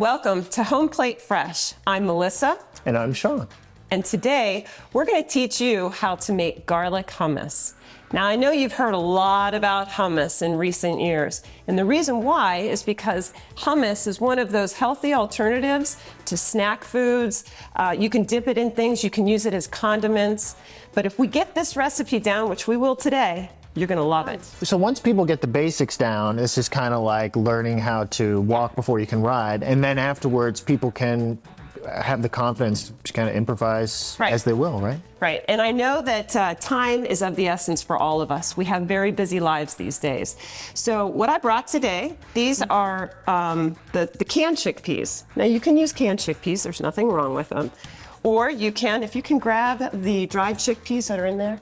Welcome to Home Plate Fresh. I'm Melissa. And I'm Sean. And today we're going to teach you how to make garlic hummus. Now I know you've heard a lot about hummus in recent years, and the reason why is because hummus is one of those healthy alternatives to snack foods. You can dip it in things, you can use it as condiments, but if we get this recipe down, which we will today, you're gonna love it. So once people get the basics down, this is kind of like learning how to walk before you can ride, and then afterwards people can have the confidence to kind of improvise as they will, right? Right, and I know that time is of the essence for all of us. We have very busy lives these days. So what I brought today, these are the canned chickpeas. Now you can use canned chickpeas, there's nothing wrong with them. Or you can, if you can grab the dried chickpeas that are in there,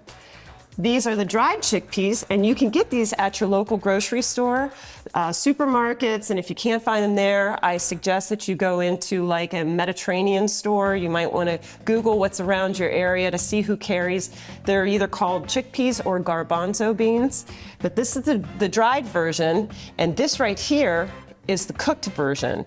these are the dried chickpeas, and you can get these at your local grocery store, supermarkets, and if you can't find them there, I suggest that you go into like a Mediterranean store. You might want to Google what's around your area to see who carries. They're either called chickpeas or garbanzo beans, but this is the dried version, and this right here is the cooked version.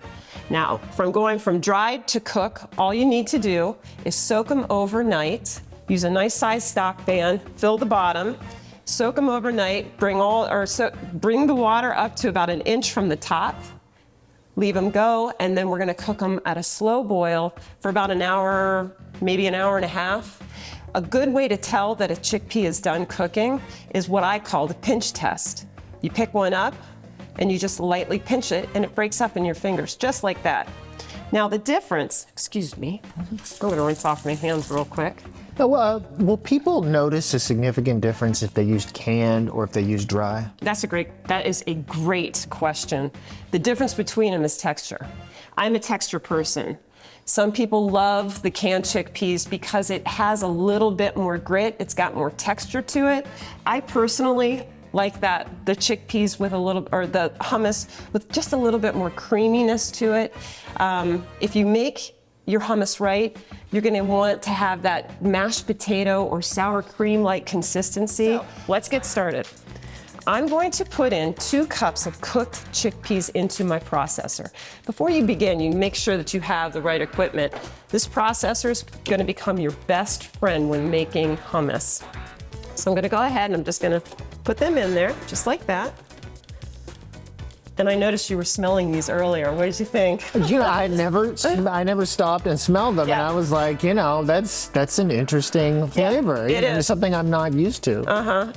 Now, from going from dried to cook, all you need to do is soak them overnight. Use a nice size stock pan, fill the bottom, soak them overnight, bring the water up to about 1 inch from the top, leave them go, and then we're gonna cook them at a slow boil for about an hour, maybe an hour and a half. A good way to tell that a chickpea is done cooking is what I call the pinch test. You pick one up and you just lightly pinch it and it breaks up in your fingers, just like that. Now the difference, excuse me, I'm gonna rinse off my hands real quick. Will people notice a significant difference if they used canned or if they used dry? That is a great question. The difference between them is texture. I'm a texture person. Some people love the canned chickpeas because it has a little bit more grit. It's got more texture to it. I personally like the chickpeas with the hummus with just a little bit more creaminess to it. If you make your hummus right, you're gonna want to have that mashed potato or sour cream-like consistency. So, let's get started. I'm going to put in 2 cups of cooked chickpeas into my processor. Before you begin, you make sure that you have the right equipment. This processor is gonna become your best friend when making hummus. So I'm gonna go ahead and I'm just gonna put them in there, just like that. And I noticed you were smelling these earlier. What did you think? You know, I never stopped and smelled them, and I was like, you know, that's an interesting flavor. It is. It's something I'm not used to.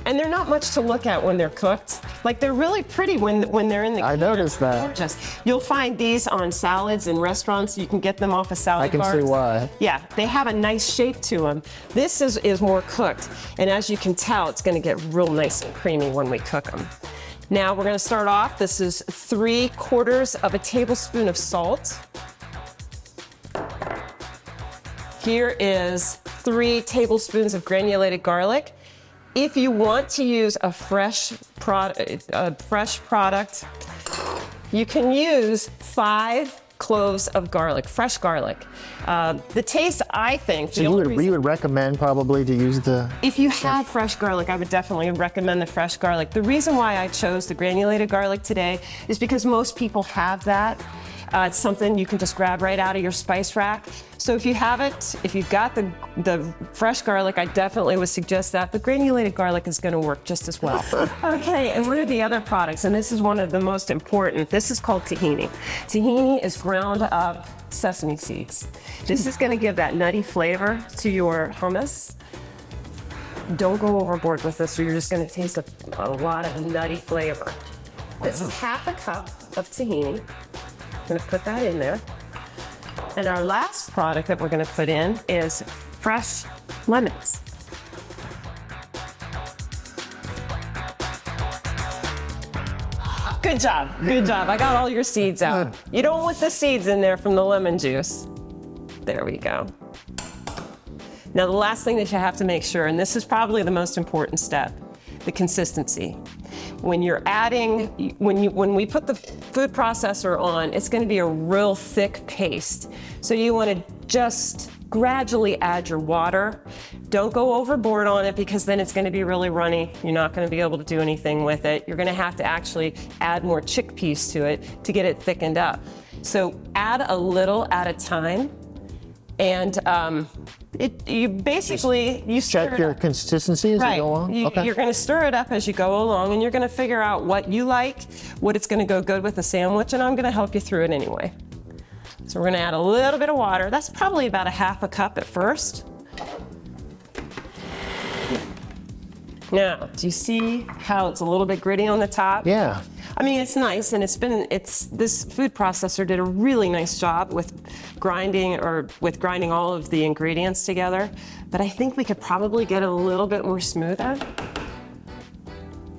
And they're not much to look at when they're cooked. Like they're really pretty when they're in the can. I noticed that. Gorgeous. You'll find these on salads in restaurants. You can get them off of salad bars. I can see why. Yeah, they have a nice shape to them. This is more cooked, and as you can tell, it's going to get real nice and creamy when we cook them. Now we're going to start off. This is 3/4 of a tablespoon of salt. Here is 3 tablespoons of granulated garlic. If you want to use a fresh product, you can use 5 cloves of garlic, fresh garlic. The taste, I think. So you would recommend probably to use the... If you have fresh garlic, I would definitely recommend the fresh garlic. The reason why I chose the granulated garlic today is because most people have that. It's something you can just grab right out of your spice rack. So if you have it, if you've got the fresh garlic, I definitely would suggest that. The granulated garlic is gonna work just as well. Okay, and what are the other products? And this is one of the most important. This is called tahini. Tahini is ground up sesame seeds. This is gonna give that nutty flavor to your hummus. Don't go overboard with this or you're just gonna taste a lot of nutty flavor. This is 1/2 cup of tahini. I'm gonna put that in there. And our last product that we're gonna put in is fresh lemons. Good job, good job. I got all your seeds out. You don't want the seeds in there from the lemon juice. There we go. Now the last thing that you have to make sure, and this is probably the most important step, the consistency. When you're adding, when we put the food processor on, it's going to be a real thick paste. So you want to just gradually add your water. Don't go overboard on it because then it's going to be really runny. You're not going to be able to do anything with it. You're going to have to actually add more chickpeas to it to get it thickened up. So add a little at a time. And you basically, you stir Check your it up. consistency as you go along? You're going to stir it up as you go along, and you're going to figure out what you like, what it's going to go good with the sandwich, and I'm going to help you through it anyway. So we're going to add a little bit of water. That's probably about a half a cup at first. Now, do you see how it's a little bit gritty on the top? Yeah. I mean, it's nice, and this food processor did a really nice job with grinding all of the ingredients together, but I think we could probably get it a little bit more smoother.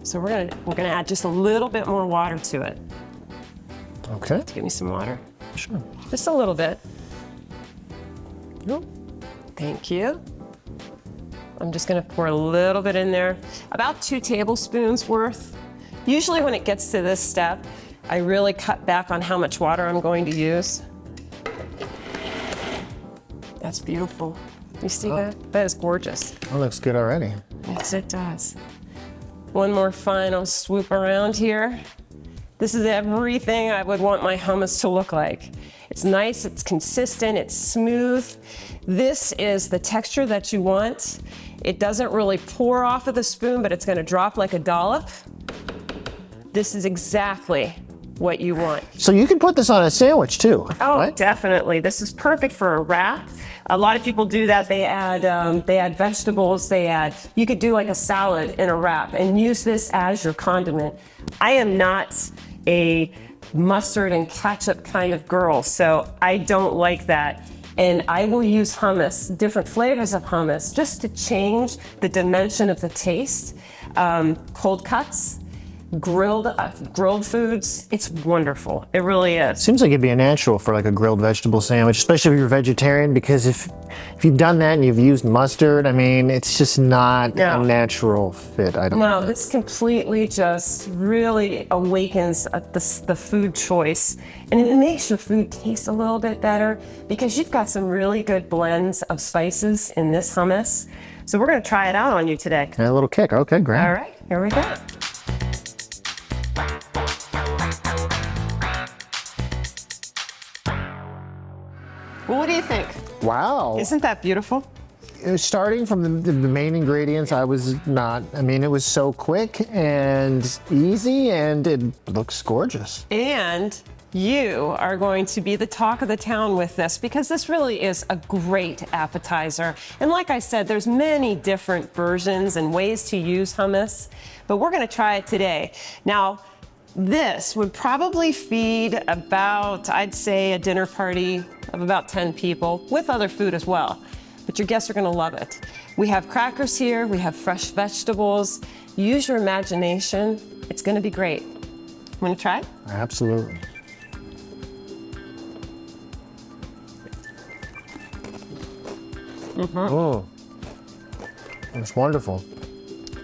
So we're gonna add just a little bit more water to it. Okay. Give me some water. Sure. Just a little bit. Thank you. I'm just gonna pour a little bit in there, about 2 tablespoons worth. Usually when it gets to this step, I really cut back on how much water I'm going to use. That's beautiful. You see that? That is gorgeous. That looks good already. Yes, it does. One more final swoop around here. This is everything I would want my hummus to look like. It's nice, it's consistent, it's smooth. This is the texture that you want. It doesn't really pour off of the spoon, but it's gonna drop like a dollop. This is exactly what you want. So you can put this on a sandwich too, Oh, right? definitely. This is perfect for a wrap. A lot of people do that. They add vegetables. You could do like a salad in a wrap and use this as your condiment. I am not a mustard and ketchup kind of girl, so I don't like that. And I will use hummus, different flavors of hummus, just to change the dimension of the taste. Cold cuts, grilled foods, it's wonderful. It really is. Seems like it'd be a natural for like a grilled vegetable sandwich, especially if you're vegetarian, because if you've done that and you've used mustard, I mean, it's just not a natural fit. I don't know. No, this completely just really awakens the food choice, and it makes your food taste a little bit better because you've got some really good blends of spices in this hummus. So we're gonna try it out on you today. A little kick. Okay, great. All right, here we go. Well, what do you think? Wow. Isn't that beautiful? Starting from the main ingredients, I mean, it was so quick and easy, and it looks gorgeous. And you are going to be the talk of the town with this because this really is a great appetizer. And like I said, there's many different versions and ways to use hummus, but we're going to try it today. Now, this would probably feed about, I'd say, a dinner party of about 10 people with other food as well. But your guests are gonna love it. We have crackers here, we have fresh vegetables. Use your imagination. It's gonna be great. Wanna try? Absolutely. Oh, it's wonderful.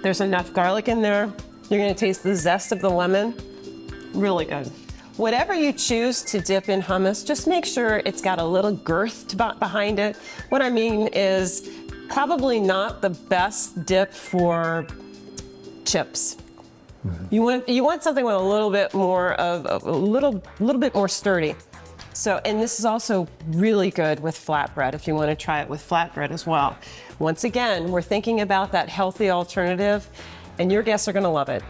There's enough garlic in there. You're gonna taste the zest of the lemon. Really good. Whatever you choose to dip in hummus, just make sure it's got a little girth behind it. What I mean is probably not the best dip for chips. You want something with a little bit more of a little bit more sturdy. So, and this is also really good with flatbread if you want to try it with flatbread as well. Once again, we're thinking about that healthy alternative, and your guests are going to love it.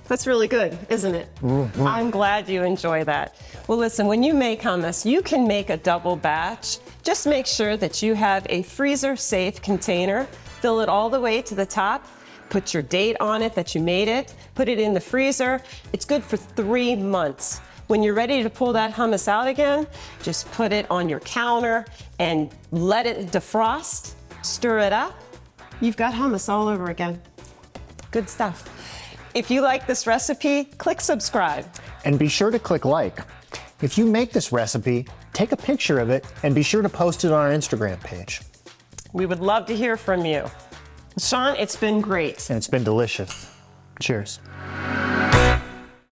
That's really good, isn't it? Mm-hmm. I'm glad you enjoy that. Well, listen, when you make hummus, you can make a double batch. Just make sure that you have a freezer-safe container. Fill it all the way to the top. Put your date on it that you made it. Put it in the freezer. It's good for 3 months. When you're ready to pull that hummus out again, just put it on your counter and let it defrost. Stir it up. You've got hummus all over again. Good stuff. If you like this recipe, click subscribe. And be sure to click like. If you make this recipe, take a picture of it and be sure to post it on our Instagram page. We would love to hear from you. Sean, it's been great. And it's been delicious. Cheers.